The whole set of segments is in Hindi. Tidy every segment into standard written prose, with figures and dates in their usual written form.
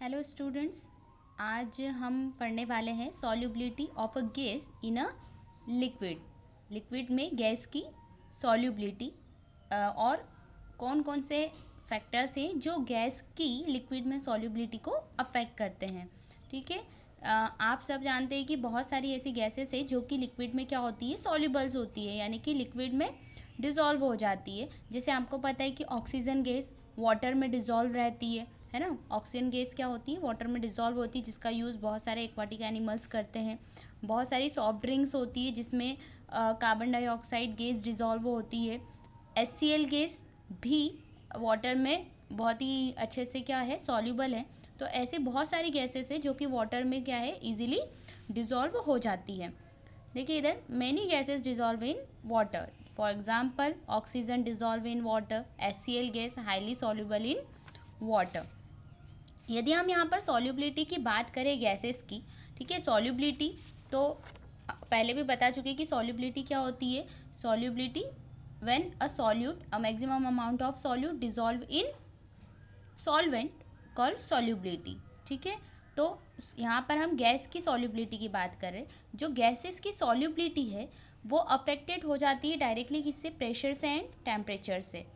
हेलो स्टूडेंट्स, आज हम पढ़ने वाले हैं solubility of a gas in a liquid. Liquid में गैस की सॉल्युबिलिटी और कौन कौन से फैक्टर्स हैं जो गैस की लिक्विड में सॉल्युबिलिटी को अफेक्ट करते हैं। ठीक है। आप सब जानते हैं कि बहुत सारी ऐसी गैसेस हैं जो कि लिक्विड में क्या होती है, सॉल्युबल्स होती है, यानी कि लिक्विड में डिज़ोल्व हो जाती है। जैसे आपको पता है कि ऑक्सीजन गैस वाटर में डिज़ोल्व रहती है ना। ऑक्सीजन गैस क्या होती है, वाटर में डिज़ोल्व होती है, जिसका यूज़ बहुत सारे एक्वाटिक एनिमल्स करते हैं। बहुत सारी सॉफ्ट ड्रिंक्स होती है जिसमें कार्बन डाइऑक्साइड गैस डिज़ोल्व होती है। HCl गैस भी वाटर में बहुत ही अच्छे से क्या है, सॉल्युबल है। तो ऐसे बहुत सारी गैसेस है जो कि वाटर में क्या है, इजीली डिज़ोल्व हो जाती है। देखिए इधर, many gases dissolve in water. For example, oxygen dissolve in water, HCl gas highly soluble in water. यदि हम यहाँ पर सॉल्युबिलिटी की बात करें गैसेस की, ठीक है, सॉल्युबिलिटी तो पहले भी बता चुके कि सॉल्युबिलिटी क्या होती है। Solubility when a solute, a maximum amount of solute dissolve in solvent called solubility. ठीक है। तो यहाँ पर हम गैस की सॉल्युबिलिटी की बात कर रहे हैं। जो गैसेस की सॉल्युबिलिटी है वो अफेक्टेड हो जाती है डायरेक्टली किससे, प्रेशर से एंड टेम्परेचर से।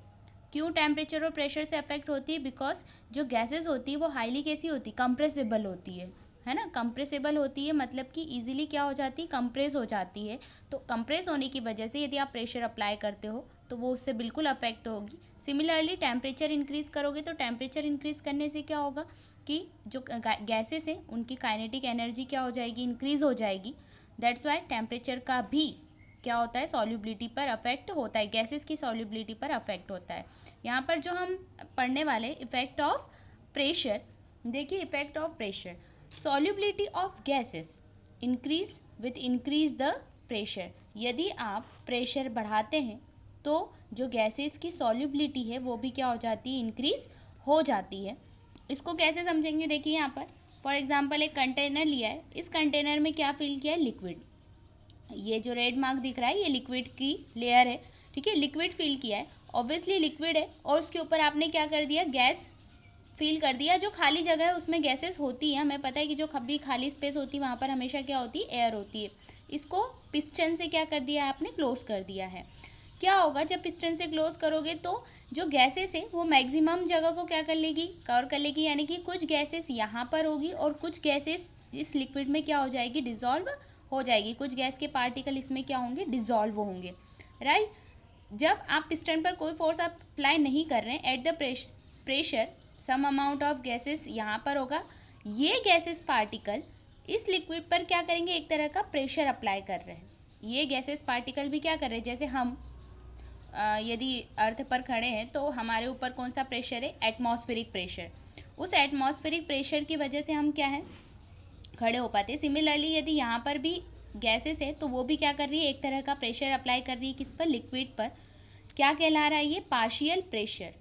क्यों टेम्परेचर और प्रेशर से अफेक्ट होती है? बिकॉज जो गैसेस होती है वो हाईली कैसी होती है, कंप्रेसिबल होती है ना। कंप्रेसिबल होती है मतलब कि इजीली क्या हो जाती है, कंप्रेस हो जाती है। तो कंप्रेस होने की वजह से यदि आप प्रेशर अप्लाई करते हो तो वो उससे बिल्कुल अफेक्ट होगी। सिमिलरली टेम्परेचर इंक्रीज़ करोगे तो टेम्परेचर इंक्रीज़ करने से क्या होगा कि जो गैसेस हैं उनकी काइनेटिक एनर्जी क्या हो जाएगी, इंक्रीज़ हो जाएगी। दैट्स वाई टेम्परेचर का भी क्या होता है, सॉल्युबिलिटी पर अफेक्ट होता है, गैसेस की सॉल्युबिलिटी पर अफेक्ट होता है। यहाँ पर जो हम पढ़ने वाले इफेक्ट ऑफ प्रेशर, देखिए effect of pressure, solubility of gases increase with increase the pressure. यदि आप प्रेशर बढ़ाते हैं तो जो गैसेस की सॉल्युबिलिटी है वो भी क्या हो जाती है, इंक्रीज हो जाती है। इसको कैसे समझेंगे, देखिए यहाँ पर फॉर एग्जाम्पल एक कंटेनर लिया है, इस कंटेनर में क्या फिल किया है, लिक्विड। ये जो रेड मार्क दिख रहा है ये लिक्विड की लेयर है, ठीक है, लिक्विड फिल किया है, ऑब्वियसली लिक्विड है, और उसके ऊपर आपने क्या कर दिया, गैस फिल कर दिया। जो खाली जगह है उसमें गैसेस होती है, हमें पता है कि जो भी खाली स्पेस होती है वहाँ पर हमेशा क्या होती है, एयर होती है। इसको पिस्टन से क्या कर दिया है आपने, क्लोज कर दिया है। क्या होगा जब पिस्टन से क्लोज करोगे तो जो गैसेस है वो मैक्सिमम जगह को क्या कर लेगी, कवर कर लेगी, यानी कि कुछ गैसेस यहाँ पर होगी और कुछ गैसेस इस लिक्विड में क्या हो जाएगी, डिज़ोल्व हो जाएगी। कुछ गैस के पार्टिकल इसमें क्या होंगे, डिज़ोल्व होंगे, राइट। जब आप पिस्टन पर कोई फोर्स अप्लाई नहीं कर रहे हैं, at the pressure some amount of gases यहाँ पर होगा। ये गैसेस पार्टिकल इस लिक्विड पर क्या करेंगे, एक तरह का प्रेशर अप्लाई कर रहे हैं। ये गैसेस पार्टिकल भी क्या कर रहे हैं, जैसे हम यदि अर्थ पर खड़े हैं तो हमारे ऊपर कौन सा प्रेशर है, एटमॉस्फेरिक प्रेशर। उस एटमॉस्फेरिक प्रेशर की वजह से हम क्या है, खड़े हो पाते। सिमिलरली यदि यहाँ पर भी गैसेस है तो वो भी क्या कर रही है, एक तरह का प्रेशर अप्लाई कर रही है, किस पर, लिक्विड पर। क्या कहला रहा है ये, पार्शियल प्रेशर।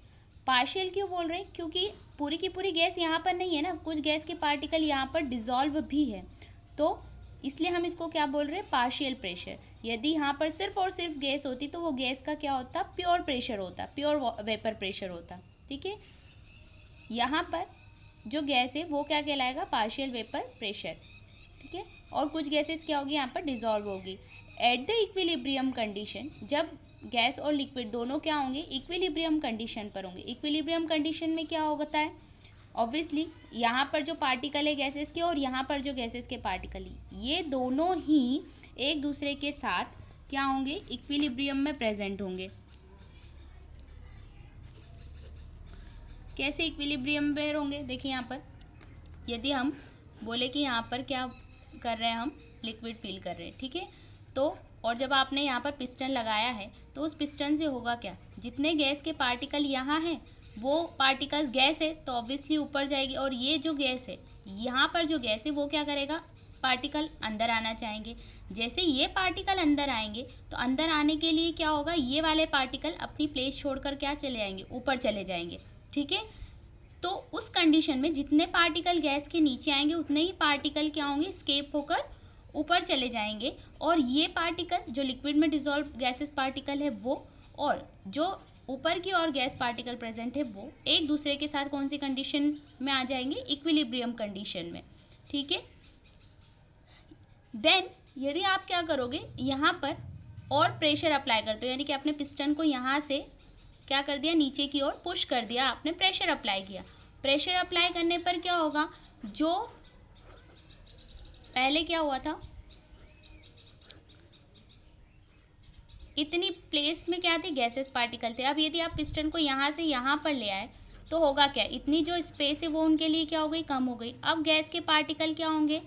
पार्शियल क्यों बोल रहे हैं, क्योंकि पूरी की पूरी गैस यहाँ पर नहीं है ना, कुछ गैस के पार्टिकल यहाँ पर डिज़ोल्व भी है, तो इसलिए हम इसको क्या बोल रहे हैं, पार्शियल प्रेशर। यदि यहाँ पर सिर्फ और सिर्फ गैस होती तो वो गैस का क्या होता, प्योर प्रेशर होता, प्योर वेपर प्रेशर होता। ठीक है। यहाँ पर जो गैस है वो क्या कहलाएगा, पार्शियल वेपर प्रेशर। ठीक है। और कुछ गैसेस क्या होगी, यहाँ पर डिज़ोल्व होगी। एट द इक्विलिब्रियम कंडीशन, जब गैस और लिक्विड दोनों क्या होंगे, इक्विलिब्रियम कंडीशन पर होंगे। इक्विलिब्रियम कंडीशन में क्या होता है, ऑब्वियसली यहाँ पर जो पार्टिकल है गैसेस के और यहाँ पर जो गैसेस के पार्टिकल है, ये दोनों ही एक दूसरे के साथ क्या होंगे, इक्विलिब्रियम में प्रेजेंट होंगे। कैसे इक्विलिब्रियम में होंगे, देखिए यहाँ पर यदि हम बोले कि यहाँ पर क्या कर रहे हैं, हम लिक्विड फिल कर रहे हैं, ठीक है, तो और जब आपने यहाँ पर पिस्टन लगाया है तो उस पिस्टन से होगा क्या, जितने गैस के पार्टिकल यहाँ हैं वो पार्टिकल्स, गैस है तो ऑब्वियसली ऊपर जाएगी, और ये जो गैस है यहाँ पर जो गैस है वो क्या करेगा, पार्टिकल अंदर आना चाहेंगे। जैसे ये पार्टिकल अंदर आएंगे तो अंदर आने के लिए क्या होगा, ये वाले पार्टिकल अपनी प्लेस छोड़कर क्या चले जाएंगे, ऊपर चले जाएंगे। ठीक है। तो उस कंडीशन में जितने पार्टिकल गैस के नीचे आएंगे उतने ही पार्टिकल क्या होंगे, स्केप होकर ऊपर चले जाएंगे, और ये पार्टिकल्स जो लिक्विड में डिज़ोल्व गैसेस पार्टिकल है वो, और जो ऊपर की ओर गैस पार्टिकल प्रेजेंट है वो एक दूसरे के साथ कौन सी कंडीशन में आ जाएंगे, इक्विलिब्रियम कंडीशन में, ठीक है। देन यदि आप क्या करोगे, यहाँ पर और प्रेशर अप्लाई करते हो, यानी कि आपने पिस्टन को यहाँ से क्या कर दिया, नीचे की ओर पुश कर दिया, आपने प्रेशर अप्लाई किया। प्रेशर अप्लाई करने पर क्या होगा, जो पहले क्या हुआ था, इतनी प्लेस में क्या थे, गैसेस पार्टिकल थे। अब यदि आप पिस्टन को यहाँ से यहाँ पर ले आए तो होगा क्या, इतनी जो स्पेस है वो उनके लिए क्या हो गई, कम हो गई। अब गैस के पार्टिकल क्या होंगे,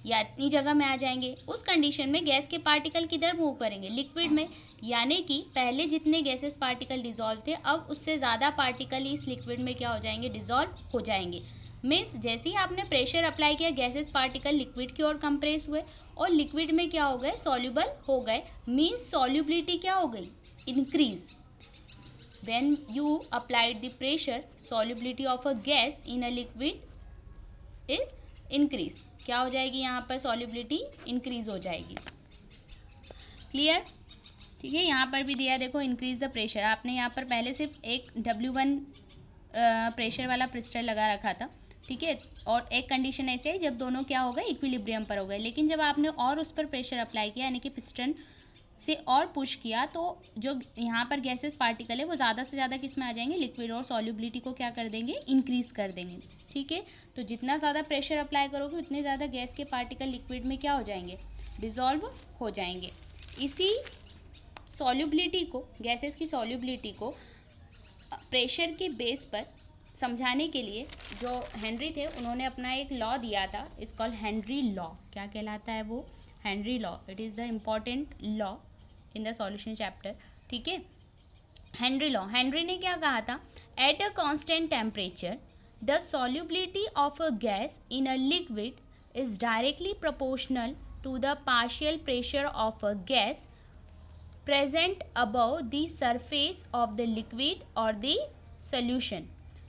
या इतनी जगह में आ जाएंगे। उस कंडीशन में गैस के पार्टिकल किधर मूव करेंगे, लिक्विड में, यानी कि पहले जितने गैसेस पार्टिकल डिजॉल्व थे अब उससे ज़्यादा पार्टिकल इस लिक्विड में क्या हो जाएंगे, डिजॉल्व हो जाएंगे। मीन्स जैसे ही आपने प्रेशर अप्लाई किया गैसेस पार्टिकल लिक्विड की ओर कंप्रेस हुए और लिक्विड में क्या हो गए, सॉल्युबल हो गए। मीन्स सॉल्युबिलिटी क्या हो गई, increase. When you applied the pressure solubility of a gas in a liquid is increase. क्या हो जाएगी, यहाँ पर सॉल्युबिलिटी इंक्रीज हो जाएगी। क्लियर, ठीक है। यहाँ पर भी दिया देखो, इंक्रीज द प्रेशर। आपने यहाँ पर पहले सिर्फ एक W1 प्रेशर वाला पिस्टन लगा रखा था, ठीक है, और एक कंडीशन ऐसे है जब दोनों क्या हो गए, इक्विलिब्रियम पर हो गए। लेकिन जब आपने और उस पर प्रेशर अप्लाई किया, यानी कि पिस्टन से और पुश किया, तो जो यहाँ पर गैसेस पार्टिकल है वो ज़्यादा से ज़्यादा किस में आ जाएंगे, लिक्विड, और सॉल्युबिलिटी को क्या कर देंगे, इंक्रीज कर देंगे, ठीक है। तो जितना ज़्यादा प्रेशर अप्लाई करोगे उतने ज़्यादा गैस के पार्टिकल लिक्विड में क्या हो जाएंगे, डिज़ोल्व हो जाएंगे। इसी सॉल्युबिलिटी को, गैसेस की सॉल्युबिलिटी को प्रेशर के बेस पर समझाने के लिए जो हेनरी थे उन्होंने अपना एक लॉ दिया था, इस कॉल्ड हेनरी लॉ। क्या कहलाता है वो, Henry law. It is the important law in the solution chapter, ठीक है। हेनरी लॉ, हेनरी ने क्या कहा था, at a constant temperature the solubility of a gas in a liquid is directly proportional to the partial pressure of a gas present above the surface of the liquid और द सोल्यूशन,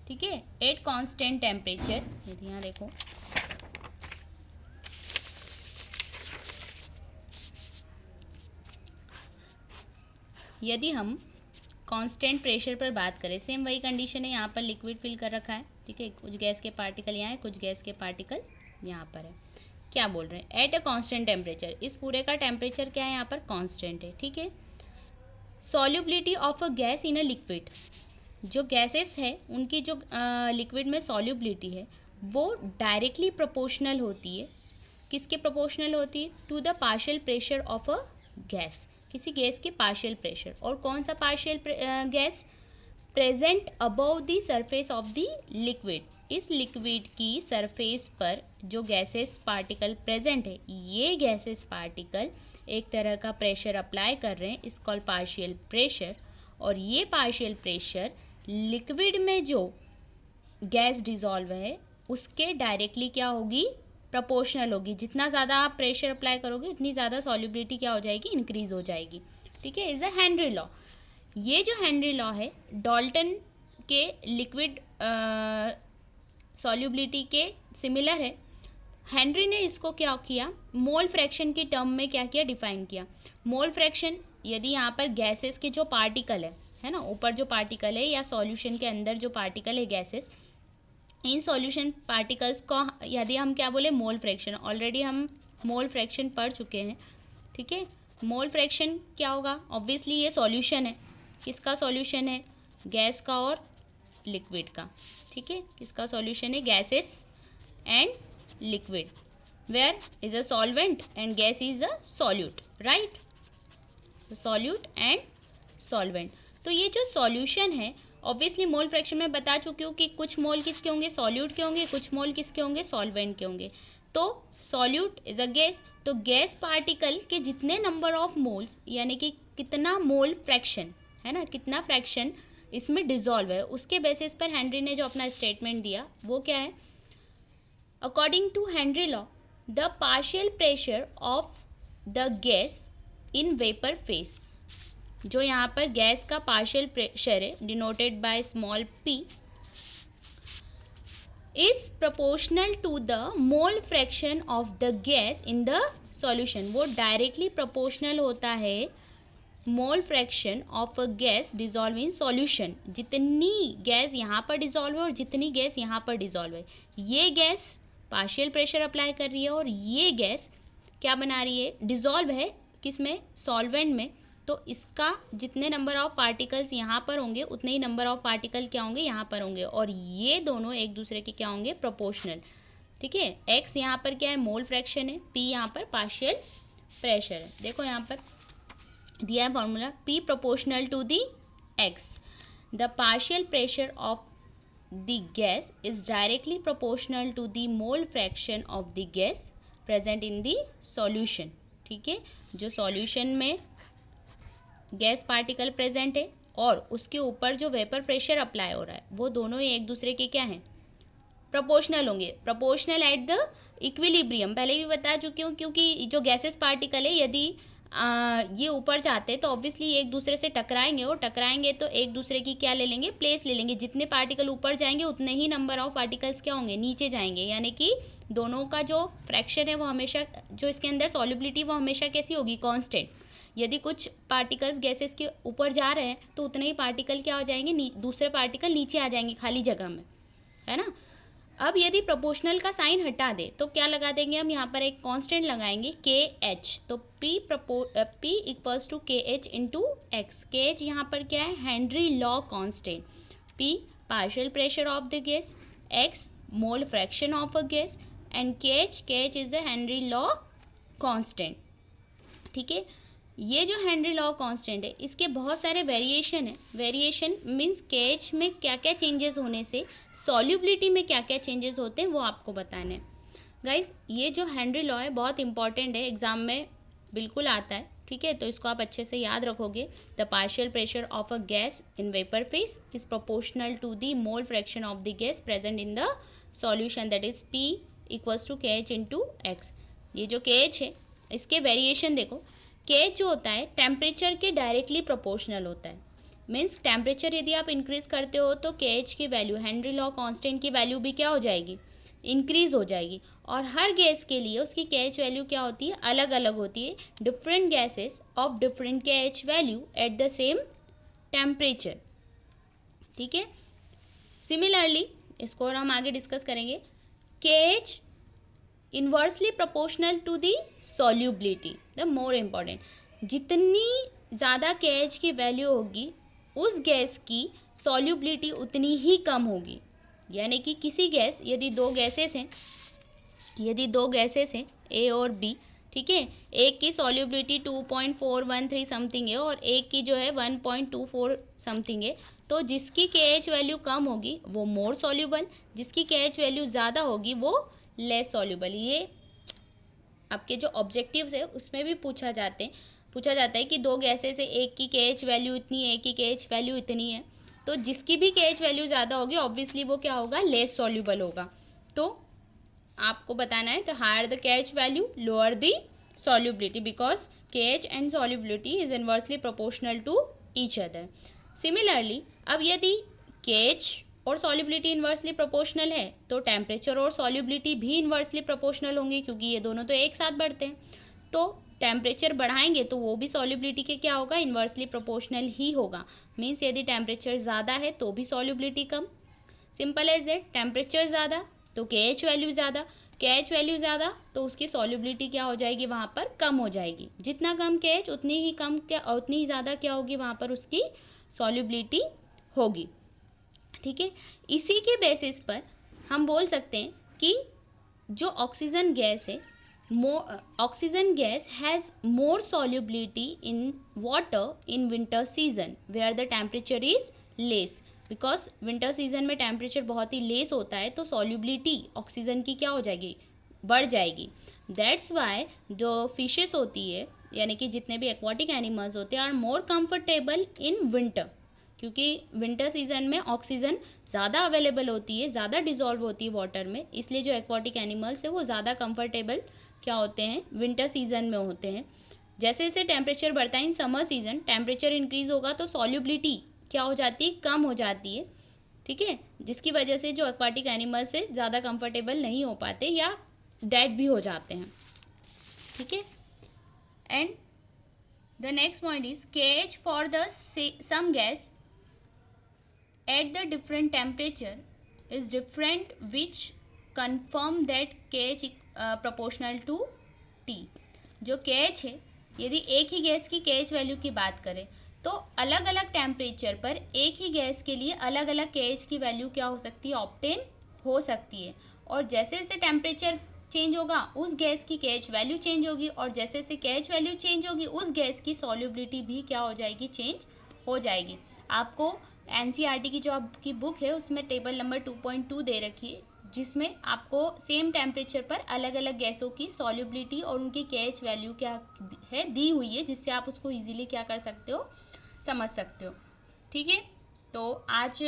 ठीक है, एट कांस्टेंट टेम्परेचर। यदि यहाँ देखो, यदि हम कांस्टेंट प्रेशर पर बात करें, सेम वही कंडीशन है, यहाँ पर लिक्विड फिल कर रखा है, ठीक है, कुछ गैस के पार्टिकल यहाँ है, कुछ गैस के पार्टिकल यहाँ पर है। क्या बोल रहे हैं, एट अ कांस्टेंट टेम्परेचर, इस पूरे का टेम्परेचर क्या है, यहाँ पर कांस्टेंट है, ठीक है। Solubility of a gas in a liquid, जो गैसेस है उनकी जो लिक्विड में सॉल्युबिलिटी है वो डायरेक्टली प्रोपोर्शनल होती है, किसके प्रोपोर्शनल होती है, to the partial pressure of a gas, किसी गैस के पार्शियल प्रेशर। और कौन सा partial gas, present above the surface of the liquid, इस लिक्विड की सरफेस पर जो गैसेस पार्टिकल प्रेजेंट है, ये गैसेस पार्टिकल एक तरह का प्रेशर अप्लाई कर रहे हैं, इस कॉल्ड पार्शियल प्रेशर। और ये पार्शियल प्रेशर लिक्विड में जो गैस डिज़ोल्व है उसके डायरेक्टली क्या होगी, प्रोपोर्शनल होगी। जितना ज़्यादा आप प्रेशर अप्लाई करोगे उतनी ज़्यादा सॉल्युबिलिटी क्या हो जाएगी, इंक्रीज हो जाएगी, ठीक है। Is the Henry law. ये जो हेनरी लॉ है डाल्टन के लिक्विड सॉल्युबिलिटी के सिमिलर है। हेनरी ने इसको क्या किया, मोल फ्रैक्शन के टर्म में क्या किया, डिफाइन किया। मोल फ्रैक्शन, यदि यहाँ पर गैसेस के जो पार्टिकल है ना, ऊपर जो पार्टिकल है या सॉल्यूशन के अंदर जो पार्टिकल है गैसेस, इन सॉल्यूशन पार्टिकल्स को यदि हम क्या बोले, मोल फ्रैक्शन, ऑलरेडी हम मोल फ्रैक्शन पढ़ चुके हैं, ठीक है। मोल फ्रैक्शन क्या होगा, ऑब्वियसली ये सॉल्यूशन है, किसका सॉल्यूशन है, गैस का और लिक्विड का, ठीक है। किसका सॉल्यूशन है, gases and liquid, where is a solvent and gas is a solute, right, solute and solvent. तो ये जो सॉल्यूशन है, ऑब्वियसली मोल फ्रैक्शन में बता चुकी हूँ कि कुछ मोल किसके होंगे, सॉल्यूट के होंगे, कुछ मोल किसके होंगे, सॉल्वेंट के होंगे। तो सॉल्यूट इज अ गैस, तो गैस पार्टिकल के जितने नंबर ऑफ मोल्स, यानी कि कितना मोल फ्रैक्शन है ना, कितना फ्रैक्शन इसमें डिजॉल्व है, उसके बेसिस पर हेनरी ने जो अपना स्टेटमेंट दिया वो क्या है, according to Henry law the partial pressure of the gas in vapour phase, जो यहाँ पर गैस का पार्शियल प्रेशर है denoted by small p, is proportional to the mole fraction of the gas in the solution. वो डायरेक्टली प्रोपोर्शनल होता है mole fraction of a gas dissolve in solution, जितनी गैस यहाँ पर डिजॉल्व है और जितनी गैस यहाँ पर डिजॉल्व है, ये गैस पार्शियल प्रेशर अप्लाई कर रही है और ये गैस क्या बना रही है, डिजॉल्व है किसमें, सॉल्वेंट में। तो इसका जितने नंबर ऑफ पार्टिकल्स यहाँ पर होंगे उतने ही नंबर ऑफ पार्टिकल क्या होंगे, यहाँ पर होंगे, और ये दोनों एक दूसरे के क्या होंगे, प्रोपोर्शनल। ठीक है, एक्स यहाँ पर क्या है, मोल फ्रैक्शन है, पी यहाँ पर पार्शियल प्रेशर है। देखो यहाँ पर दिया है formula, P proportional to the X, the partial pressure of the gas is directly proportional to the mole fraction of the gas present in the solution. ठीक है, जो सॉल्यूशन में गैस पार्टिकल प्रेजेंट है और उसके ऊपर जो वेपर प्रेशर अप्लाई हो रहा है, वो दोनों ही एक दूसरे के क्या हैं, प्रोपोर्शनल होंगे, प्रोपोर्शनल एट द इक्विलिब्रियम। पहले भी बता चुकी हूँ, क्योंकि जो गैसेस पार्टिकल है यदि ये ऊपर जाते हैं तो ऑब्वियसली एक दूसरे से टकराएंगे, और टकराएंगे तो एक दूसरे की क्या ले लेंगे, प्लेस ले लेंगे। जितने पार्टिकल ऊपर जाएंगे उतने ही नंबर ऑफ पार्टिकल्स क्या होंगे, नीचे जाएंगे, यानी कि दोनों का जो फ्रैक्शन है वो हमेशा, जो इसके अंदर सॉल्युबिलिटी वो हमेशा कैसी होगी, कांस्टेंट। यदि कुछ पार्टिकल्स गैसेस के ऊपर जा रहे हैं तो उतने ही पार्टिकल क्या हो जाएंगे, दूसरे पार्टिकल नीचे आ जाएंगे खाली जगह में, है ना। अब यदि प्रोपोर्शनल का साइन हटा दे तो क्या लगा देंगे हम, यहाँ पर एक कांस्टेंट लगाएंगे के एच, तो P equals to K H into x. K H यहाँ पर क्या है, Henry law constant, P partial pressure of the gas, x mole fraction of a gas, and K H is the Henry law constant. ठीक है, ये जो हेनरी लॉ कांस्टेंट है इसके बहुत सारे वेरिएशन है। वेरिएशन मीन्स केएच में क्या क्या चेंजेस होने से सॉल्युबिलिटी में क्या क्या चेंजेस होते हैं वो आपको बताने हैं। गाइस, ये जो हेनरी लॉ है बहुत इंपॉर्टेंट है, एग्जाम में बिल्कुल आता है। ठीक है, तो इसको आप अच्छे से याद रखोगे। The partial pressure of a gas in vapour phase is proportional to the mole fraction of the gas present in the solution, that is P equals to K H into X. ये जो के एच है इसके वेरिएशन देखो, के जो होता है टेम्परेचर के डायरेक्टली प्रोपोर्शनल होता है। मीन्स टेम्परेचर यदि आप इंक्रीज करते हो तो के एच की वैल्यू, हेनरी लॉ कांस्टेंट की वैल्यू भी क्या हो जाएगी, इंक्रीज हो जाएगी। और हर गैस के लिए उसकी के एच वैल्यू क्या होती है, अलग अलग होती है। डिफरेंट गैसेस ऑफ डिफरेंट के H value at the same temperature. ठीक है, सिमिलरली इसको और हम आगे डिस्कस करेंगे। K H inversely proportional to the solubility, the more important. जितनी ज़्यादा के एच की वैल्यू होगी उस गैस की सॉल्युबिलिटी उतनी ही कम होगी। यानी कि किसी गैस, यदि दो गैसेस हैं ए और बी, ठीक है, एक की सॉल्युबिलिटी 2.413 समथिंग है और एक की जो है 1.24 समथिंग है, तो जिसकी के एच वैल्यू कम होगी वो मोर सॉल्युबल, जिसकी के एच वैल्यू ज़्यादा होगी वो लेस सॉल्युबल। ये आपके जो ऑब्जेक्टिव्स है उसमें भी पूछा जाता है कि दो गैसेस से एक की केएच वैल्यू इतनी है, एक की केएच वैल्यू इतनी है, तो जिसकी भी केएच वैल्यू ज़्यादा होगी ऑब्वियसली वो क्या होगा, लेस सॉल्युबल होगा। तो आपको बताना है the higher the KH value lower the solubility, because KH and solubility is inversely proportional to each other. Similarly अब यदि केएच और सॉल्युबिलिटी इन्वर्सली प्रोपोर्शनल है तो टेम्परेचर और सॉल्युबिलिटी भी इन्वर्सली प्रोपोर्शनल होंगे, क्योंकि ये दोनों तो एक साथ बढ़ते हैं। तो टेम्परेचर बढ़ाएंगे तो वो भी सॉल्युबिलिटी के क्या होगा, इन्वर्सली प्रोपोर्शनल ही होगा। मीन्स यदि टेम्परेचर ज़्यादा है तो भी सॉल्युबिलिटी कम, सिंपल एज दैट। टेम्परेचर ज़्यादा तो के एच वैल्यू ज़्यादा, के एच वैल्यू ज़्यादा तो उसकी सॉल्युबिलिटी क्या हो जाएगी, वहाँ पर कम हो जाएगी। जितना कम के एच उतनी ही ज़्यादा क्या होगी, वहाँ पर उसकी सॉल्युबिलिटी होगी। ठीक है, इसी के बेसिस पर हम बोल सकते हैं कि जो ऑक्सीजन गैस है, oxygen gas has more solubility in water in winter season where the temperature is less, because winter season में टेम्परेचर बहुत ही लेस होता है तो सॉल्युबिलिटी ऑक्सीजन की क्या हो जाएगी, बढ़ जाएगी। दैट्स वाई जो फिशेस होती है, यानी कि जितने भी एक्वाटिक एनिमल्स होते हैं, are more comfortable in winter, क्योंकि विंटर सीजन में ऑक्सीजन ज़्यादा अवेलेबल होती है, ज़्यादा डिजॉल्व होती है वाटर में, इसलिए जो एक्वाटिक एनिमल्स है वो ज़्यादा कंफर्टेबल क्या होते हैं, विंटर सीजन में होते हैं। जैसे जैसे टेम्परेचर बढ़ता है in summer season, temperature increase होगा तो सॉल्युबिलिटी क्या हो जाती है, कम हो जाती है। ठीक है, जिसकी वजह से जो एक्वाटिक एनिमल्स है ज़्यादा कंफर्टेबल नहीं हो पाते या डेड भी हो जाते हैं। ठीक है, and the next point is KH for the some gas at the different temperature is different, which confirm that KH proportional to T. जो KH है, यदि एक ही गैस की KH वैल्यू की बात करें तो अलग अलग टेम्परेचर पर एक ही गैस के लिए अलग अलग KH की वैल्यू क्या हो सकती है, ऑब्टेन हो सकती है। और जैसे जैसे टेम्परेचर चेंज होगा उस गैस की KH वैल्यू चेंज होगी, और जैसे जैसे KH वैल्यू चेंज होगी उस गैस की सॉल्युबिलिटी भी क्या हो जाएगी, चेंज हो जाएगी। आपको NCERT की जो आपकी बुक है उसमें टेबल नंबर 2.2 दे रखी है, जिसमें आपको सेम टेम्परेचर पर अलग अलग गैसों की सॉल्युबिलिटी और उनकी KH वैल्यू क्या है दी हुई है, जिससे आप उसको इजीली क्या कर सकते हो, समझ सकते हो। ठीक है, तो आज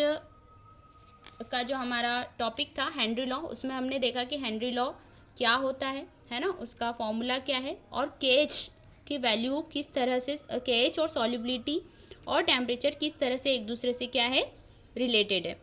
का जो हमारा टॉपिक था हेनरी लॉ, उसमें हमने देखा कि हेनरी लॉ क्या होता है ना, उसका फॉर्मूला क्या है और KH की वैल्यू किस तरह से, KH और सॉल्युबिलिटी और टेम्परेचर किस तरह से एक दूसरे से क्या है, रिलेटेड है।